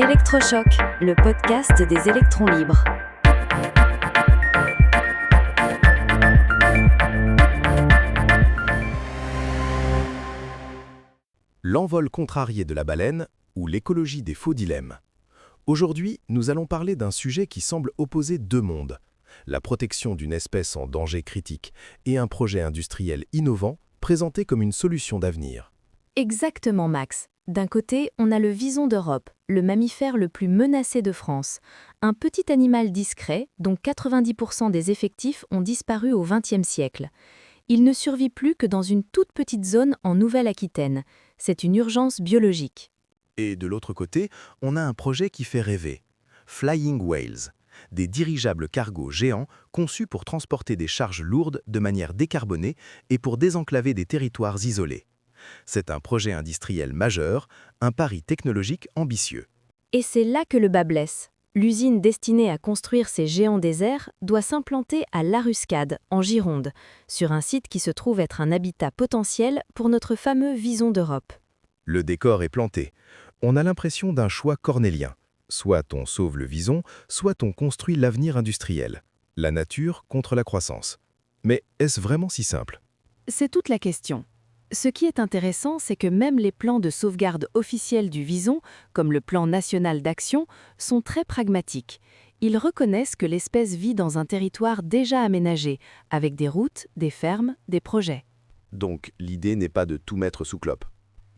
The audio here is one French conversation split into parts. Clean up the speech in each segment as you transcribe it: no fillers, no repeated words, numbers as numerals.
Électrochoc, le podcast des électrons libres. L'envol contrarié de la baleine ou l'écologie des faux dilemmes. Aujourd'hui, nous allons parler d'un sujet qui semble opposer deux mondes, la protection d'une espèce en danger critique et un projet industriel innovant présenté comme une solution d'avenir. Exactement, Max. D'un côté, on a le vison d'Europe, le mammifère le plus menacé de France. Un petit animal discret, dont 90% des effectifs ont disparu au XXe siècle. Il ne survit plus que dans une toute petite zone en Nouvelle-Aquitaine. C'est une urgence biologique. Et de l'autre côté, on a un projet qui fait rêver. Flying Whales, des dirigeables cargos géants conçus pour transporter des charges lourdes de manière décarbonée et pour désenclaver des territoires isolés. C'est un projet industriel majeur, un pari technologique ambitieux. Et c'est là que le bât blesse. L'usine destinée à construire ces géants déserts doit s'implanter à Laruscade, en Gironde, sur un site qui se trouve être un habitat potentiel pour notre fameux vison d'Europe. Le décor est planté. On a l'impression d'un choix cornélien. Soit on sauve le vison, soit on construit l'avenir industriel. La nature contre la croissance. Mais est-ce vraiment si simple ? C'est toute la question. Ce qui est intéressant, c'est que même les plans de sauvegarde officiels du vison, comme le plan national d'action, sont très pragmatiques. Ils reconnaissent que l'espèce vit dans un territoire déjà aménagé, avec des routes, des fermes, des projets. Donc l'idée n'est pas de tout mettre sous clope.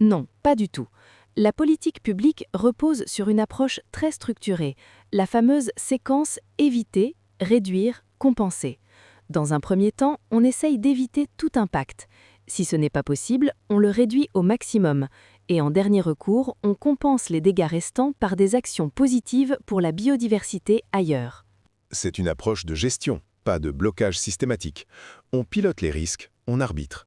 Non, pas du tout. La politique publique repose sur une approche très structurée, la fameuse séquence éviter, réduire, compenser. Dans un premier temps, on essaye d'éviter tout impact. Si ce n'est pas possible, on le réduit au maximum. Et en dernier recours, on compense les dégâts restants par des actions positives pour la biodiversité ailleurs. C'est une approche de gestion, pas de blocage systématique. On pilote les risques, on arbitre.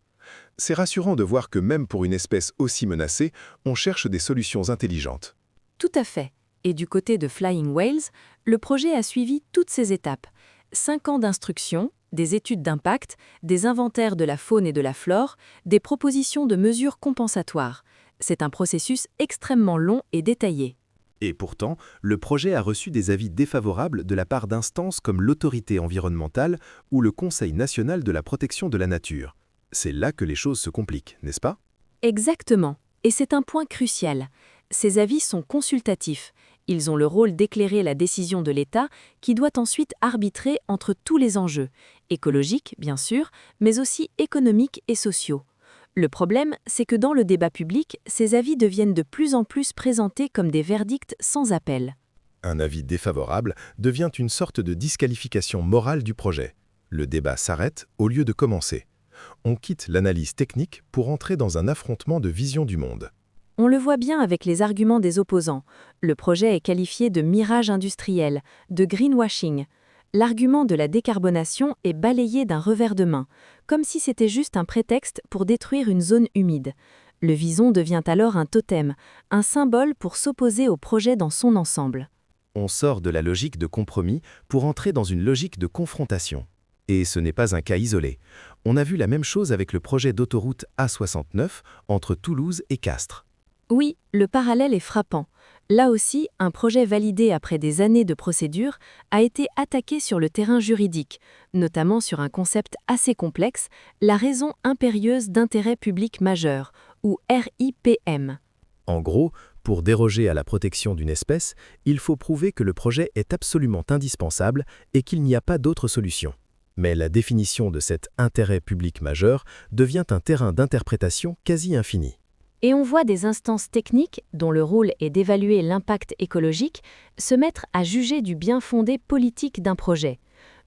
C'est rassurant de voir que même pour une espèce aussi menacée, on cherche des solutions intelligentes. Tout à fait. Et du côté de Flying Whales, le projet a suivi toutes ces étapes. 5 ans d'instruction, des études d'impact, des inventaires de la faune et de la flore, des propositions de mesures compensatoires. C'est un processus extrêmement long et détaillé. Et pourtant, le projet a reçu des avis défavorables de la part d'instances comme l'autorité environnementale ou le Conseil national de la protection de la nature. C'est là que les choses se compliquent, n'est-ce pas ? Exactement. Et c'est un point crucial. Ces avis sont consultatifs. Ils ont le rôle d'éclairer la décision de l'État qui doit ensuite arbitrer entre tous les enjeux, écologiques bien sûr, mais aussi économiques et sociaux. Le problème, c'est que dans le débat public, ces avis deviennent de plus en plus présentés comme des verdicts sans appel. Un avis défavorable devient une sorte de disqualification morale du projet. Le débat s'arrête au lieu de commencer. On quitte l'analyse technique pour entrer dans un affrontement de vision du monde. On le voit bien avec les arguments des opposants. Le projet est qualifié de mirage industriel, de greenwashing. L'argument de la décarbonation est balayé d'un revers de main, comme si c'était juste un prétexte pour détruire une zone humide. Le vison devient alors un totem, un symbole pour s'opposer au projet dans son ensemble. On sort de la logique de compromis pour entrer dans une logique de confrontation. Et ce n'est pas un cas isolé. On a vu la même chose avec le projet d'autoroute A69 entre Toulouse et Castres. Oui, le parallèle est frappant. Là aussi, un projet validé après des années de procédure a été attaqué sur le terrain juridique, notamment sur un concept assez complexe, la raison impérieuse d'intérêt public majeur, ou RIPM. En gros, pour déroger à la protection d'une espèce, il faut prouver que le projet est absolument indispensable et qu'il n'y a pas d'autre solution. Mais la définition de cet intérêt public majeur devient un terrain d'interprétation quasi infini. Et on voit des instances techniques, dont le rôle est d'évaluer l'impact écologique, se mettre à juger du bien-fondé politique d'un projet.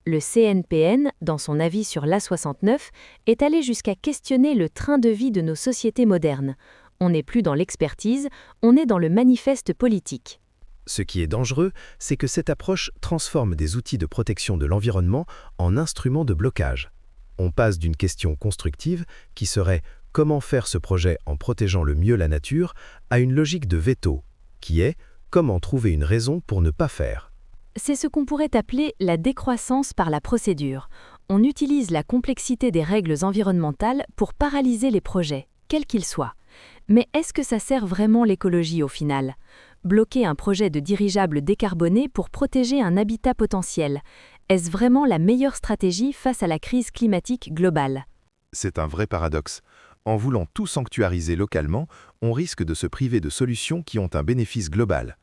Le CNPN, dans son avis sur l'A69, est allé jusqu'à questionner le train de vie de nos sociétés modernes. On n'est plus dans l'expertise, on est dans le manifeste politique. Ce qui est dangereux, c'est que cette approche transforme des outils de protection de l'environnement en instruments de blocage. On passe d'une question constructive, qui serait « comment faire ce projet en protégeant le mieux la nature ?» à une logique de veto, qui est « comment trouver une raison pour ne pas faire ?» C'est ce qu'on pourrait appeler la décroissance par la procédure. On utilise la complexité des règles environnementales pour paralyser les projets, quels qu'ils soient. Mais est-ce que ça sert vraiment l'écologie au final ? Bloquer un projet de dirigeable décarboné pour protéger un habitat potentiel. Est-ce vraiment la meilleure stratégie face à la crise climatique globale? C'est un vrai paradoxe. En voulant tout sanctuariser localement, on risque de se priver de solutions qui ont un bénéfice global.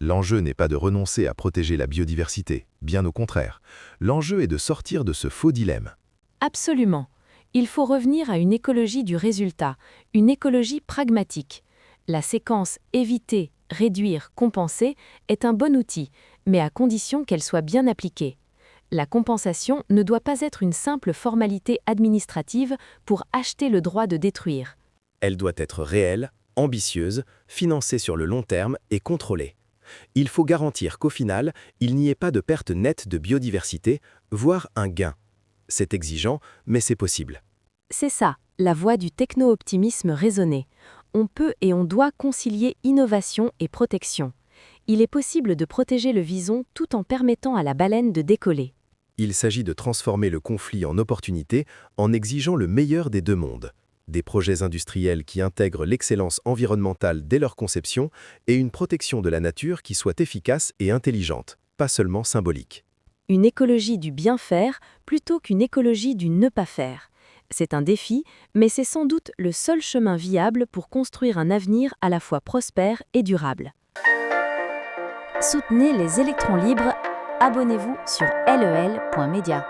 L'enjeu n'est pas de renoncer à protéger la biodiversité, bien au contraire. L'enjeu est de sortir de ce faux dilemme. Absolument. Il faut revenir à une écologie du résultat, une écologie pragmatique. La séquence éviter, réduire, compenser est un bon outil, mais à condition qu'elle soit bien appliquée. La compensation ne doit pas être une simple formalité administrative pour acheter le droit de détruire. Elle doit être réelle, ambitieuse, financée sur le long terme et contrôlée. Il faut garantir qu'au final, il n'y ait pas de perte nette de biodiversité, voire un gain. C'est exigeant, mais c'est possible. C'est ça, la voie du techno-optimisme raisonné. On peut et on doit concilier innovation et protection. Il est possible de protéger le vison tout en permettant à la baleine de décoller. Il s'agit de transformer le conflit en opportunité en exigeant le meilleur des deux mondes. Des projets industriels qui intègrent l'excellence environnementale dès leur conception et une protection de la nature qui soit efficace et intelligente, pas seulement symbolique. Une écologie du bien faire plutôt qu'une écologie du ne pas faire. C'est un défi, mais c'est sans doute le seul chemin viable pour construire un avenir à la fois prospère et durable. Soutenez les électrons libres. Abonnez-vous sur lel.media.